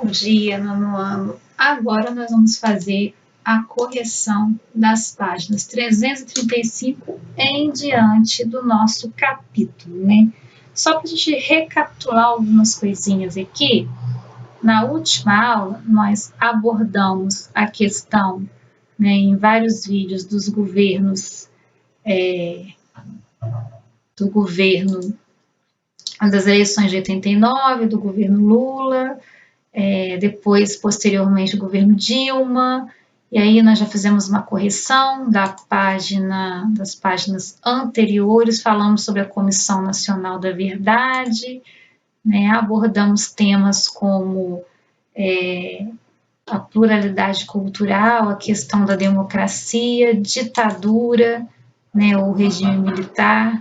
Bom dia, nono ano. Agora nós vamos fazer a correção das páginas 335 em diante do nosso capítulo, né? Só para a gente recapitular algumas coisinhas aqui, na última aula nós abordamos a questão, né, em vários vídeos dos governos, do governo das eleições de 89, do governo Lula, depois, posteriormente, o governo Dilma, e aí nós já fizemos uma correção das páginas anteriores, falamos sobre a Comissão Nacional da Verdade, né, abordamos temas como a pluralidade cultural, a questão da democracia, ditadura, né, o regime militar.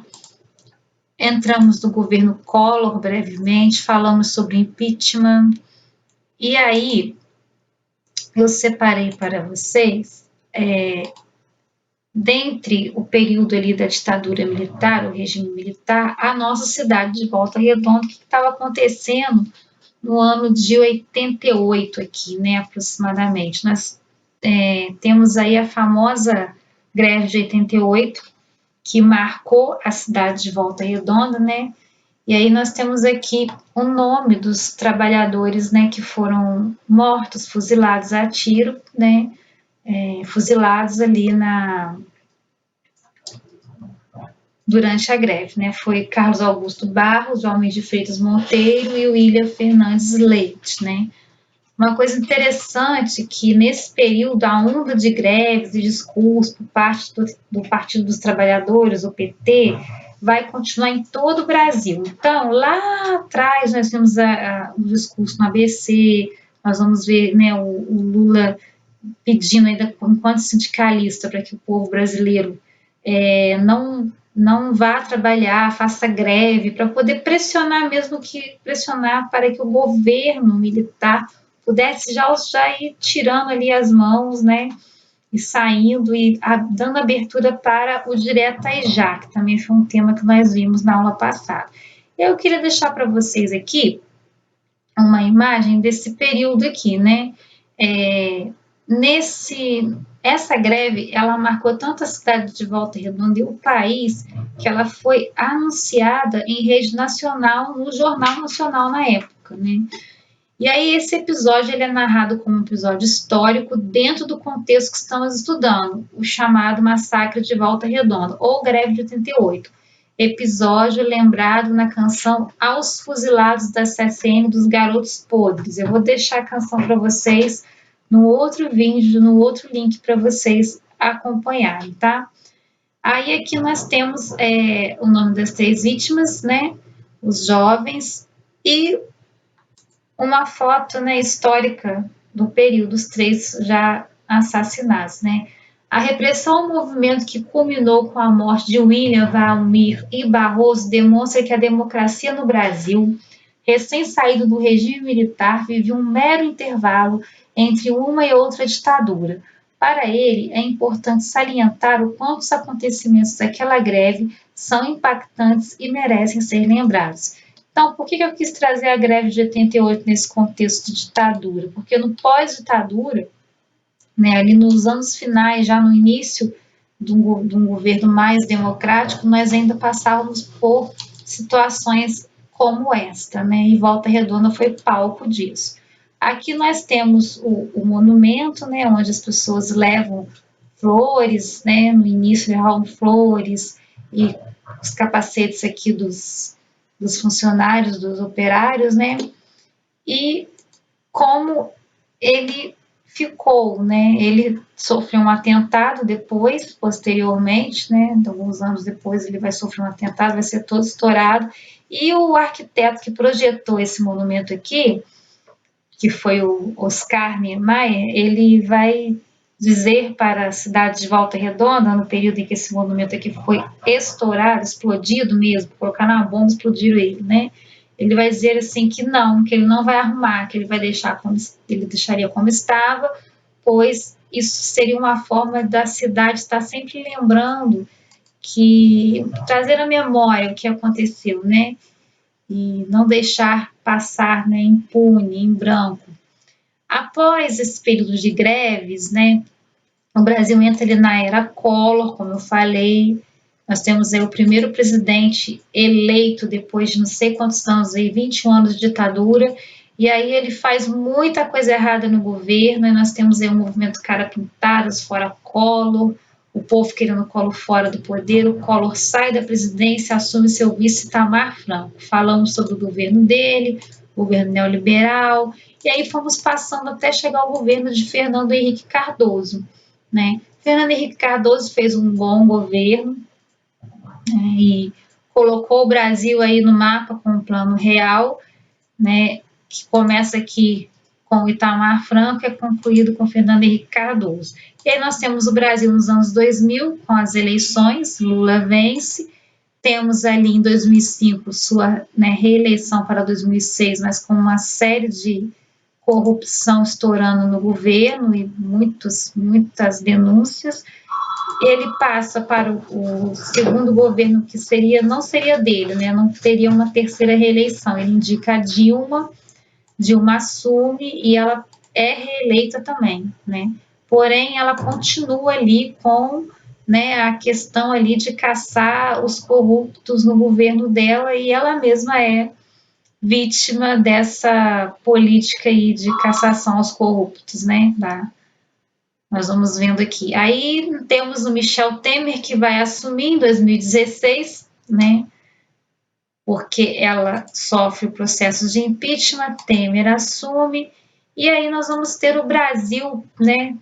Entramos no governo Collor brevemente, falamos sobre impeachment. E aí, eu separei para vocês, dentre o período ali da ditadura militar, o regime militar, a nossa cidade de Volta Redonda, o que estava acontecendo no ano de 88 aqui, né, aproximadamente. Nós temos aí a famosa greve de 88, que marcou a cidade de Volta Redonda, né? E aí nós temos aqui o nome dos trabalhadores, né, que foram mortos, fuzilados a tiro, né, fuzilados ali durante a greve, né? Foi Carlos Augusto Barros, Almeida de Freitas Monteiro e William Fernandes Leite, né? Uma coisa interessante que nesse período a onda de greves e discursos por parte do Partido dos Trabalhadores, o PT, vai continuar em todo o Brasil. Então, lá atrás nós vimos o discurso no ABC, nós vamos ver, né, o Lula pedindo ainda enquanto sindicalista para que o povo brasileiro não vá trabalhar, faça greve, para poder pressionar para que o governo militar pudesse já ir tirando ali as mãos, né, e saindo e dando abertura para o direto e já, que também foi um tema que nós vimos na aula passada. Eu queria deixar para vocês aqui uma imagem desse período aqui, né, essa greve, ela marcou tanto a cidade de Volta Redonda e o país, que ela foi anunciada em rede nacional, no Jornal Nacional na época, né. E aí esse episódio ele é narrado como um episódio histórico dentro do contexto que estamos estudando, o chamado Massacre de Volta Redonda, ou Greve de 88. Episódio lembrado na canção Aos Fuzilados da CCM dos Garotos Podres. Eu vou deixar a canção para vocês no outro vídeo, no outro link para vocês acompanharem, tá? Aí aqui nós temos o nome das 3 vítimas, né? Os jovens e uma foto, né, histórica do período, os 3 já assassinados, né? A repressão ao movimento que culminou com a morte de William, Valmir e Barroso demonstra que a democracia no Brasil, recém-saído do regime militar, vive um mero intervalo entre uma e outra ditadura. Para ele, é importante salientar o quanto os acontecimentos daquela greve são impactantes e merecem ser lembrados. Então, por que eu quis trazer a greve de 88 nesse contexto de ditadura? Porque no pós-ditadura, né, ali nos anos finais, já no início de um governo mais democrático, nós ainda passávamos por situações como esta, né, e Volta Redonda foi palco disso. Aqui nós temos o monumento, né, onde as pessoas levam flores, né, no início levavam flores e os capacetes aqui dos funcionários, dos operários, né, e como ele ficou, né, ele sofreu um atentado depois, posteriormente, né, alguns anos depois ele vai sofrer um atentado, vai ser todo estourado, e o arquiteto que projetou esse monumento aqui, que foi o Oscar Niemeyer, ele vai dizer para a cidade de Volta Redonda, no período em que esse monumento aqui foi estourado, explodido mesmo, colocaram uma bomba, explodiram ele, né? Ele vai dizer assim que ele não vai arrumar, que ele vai ele deixaria como estava, pois isso seria uma forma da cidade estar sempre lembrando trazer à memória o que aconteceu, né? E não deixar passar, né, impune, em branco. Após esse período de greves, né, o Brasil entra ali na era Collor, como eu falei. Nós temos aí o primeiro presidente eleito depois de não sei quantos anos, aí, 21 anos de ditadura, e aí ele faz muita coisa errada no governo, e nós temos aí um movimento cara pintadas, fora Collor, o povo querendo o Collor fora do poder, o Collor sai da presidência, assume seu vice Itamar Franco. Falamos sobre o governo dele, governo neoliberal, e aí fomos passando até chegar ao governo de Fernando Henrique Cardoso, né? Fernando Henrique Cardoso fez um bom governo, né, e colocou o Brasil aí no mapa com o Plano Real, né, que começa aqui com o Itamar Franco e é concluído com Fernando Henrique Cardoso. E aí nós temos o Brasil nos anos 2000, com as eleições, Lula vence, temos ali em 2005 sua, né, reeleição para 2006, mas com uma série de corrupção estourando no governo e muitas denúncias. Ele passa para o segundo governo, que não seria dele, né? Não teria uma terceira reeleição. Ele indica a Dilma assume e ela é reeleita também, né? Porém, ela continua ali com, né, a questão ali de caçar os corruptos no governo dela, e ela mesma é vítima dessa política aí de cassação aos corruptos, né? Nós vamos vendo aqui. Aí temos o Michel Temer, que vai assumir em 2016, né? Porque ela sofre o processo de impeachment, Temer assume, e aí nós vamos ter o Brasil, né,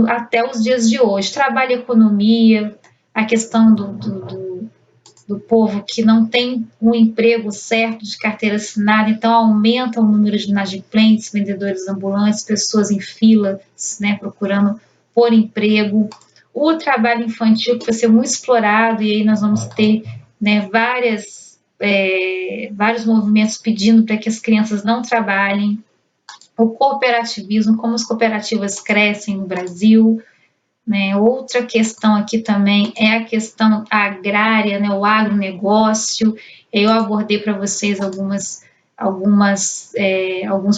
até os dias de hoje. Trabalho e economia, a questão do povo que não tem um emprego certo de carteira assinada, então aumenta o número de inadimplentes, vendedores ambulantes, pessoas em filas, né, procurando por emprego. O trabalho infantil, que vai ser muito explorado, e aí nós vamos ter, né, vários movimentos pedindo para que as crianças não trabalhem. O cooperativismo, como as cooperativas crescem no Brasil, né? Outra questão aqui também é a questão agrária, né? O agronegócio. Eu abordei para vocês alguns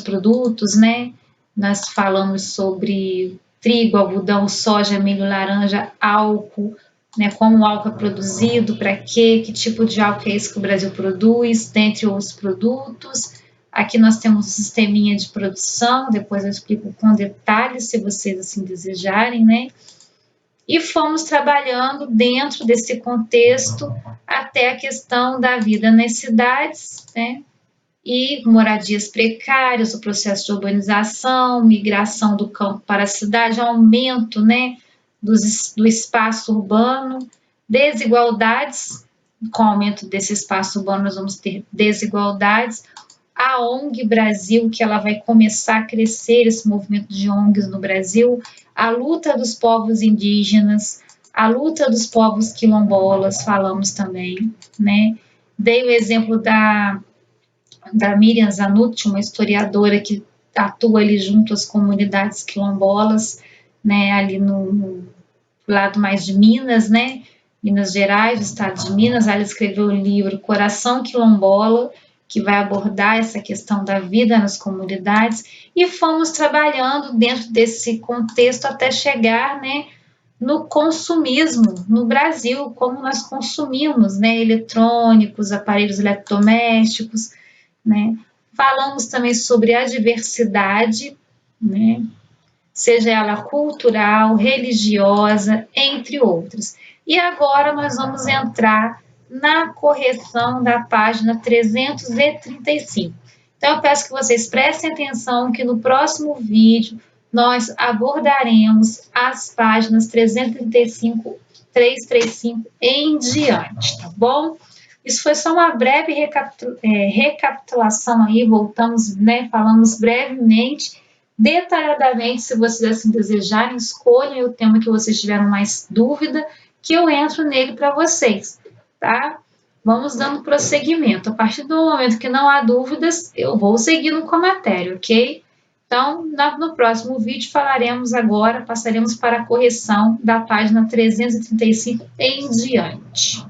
produtos, né? Nós falamos sobre trigo, algodão, soja, milho, laranja, álcool, né? Como o álcool é produzido, para quê, que tipo de álcool é esse que o Brasil produz, dentre outros produtos. Aqui nós temos um sisteminha de produção, depois eu explico com detalhes, se vocês assim desejarem, né? E fomos trabalhando dentro desse contexto até a questão da vida nas cidades, né? E moradias precárias, o processo de urbanização, migração do campo para a cidade, aumento, né, do espaço urbano, desigualdades. Com o aumento desse espaço urbano, nós vamos ter desigualdades. A ONG Brasil, que ela vai começar a crescer, esse movimento de ONGs no Brasil, a luta dos povos indígenas, a luta dos povos quilombolas, falamos também, né? Dei o exemplo da Miriam Zanutti, uma historiadora que atua ali junto às comunidades quilombolas, né, ali no lado mais de Minas, né, Minas Gerais, o estado de Minas. Ela escreveu o livro Coração Quilombola, que vai abordar essa questão da vida nas comunidades, e fomos trabalhando dentro desse contexto até chegar, né, no consumismo no Brasil, como nós consumimos, né, eletrônicos, aparelhos eletrodomésticos, né. Falamos também sobre a diversidade, né, seja ela cultural, religiosa, entre outras. E agora nós vamos entrar na correção da página 335. Então, eu peço que vocês prestem atenção que no próximo vídeo nós abordaremos as páginas 335, 335 em diante, tá bom? Isso foi só uma breve recapitulação aí, voltamos, né, falamos brevemente, detalhadamente, se vocês assim desejarem, escolhem o tema que vocês tiveram mais dúvida, que eu entro nele para vocês, tá? Vamos dando prosseguimento. A partir do momento que não há dúvidas, eu vou seguindo com a matéria, ok? Então, no próximo vídeo falaremos agora, passaremos para a correção da página 335 em diante.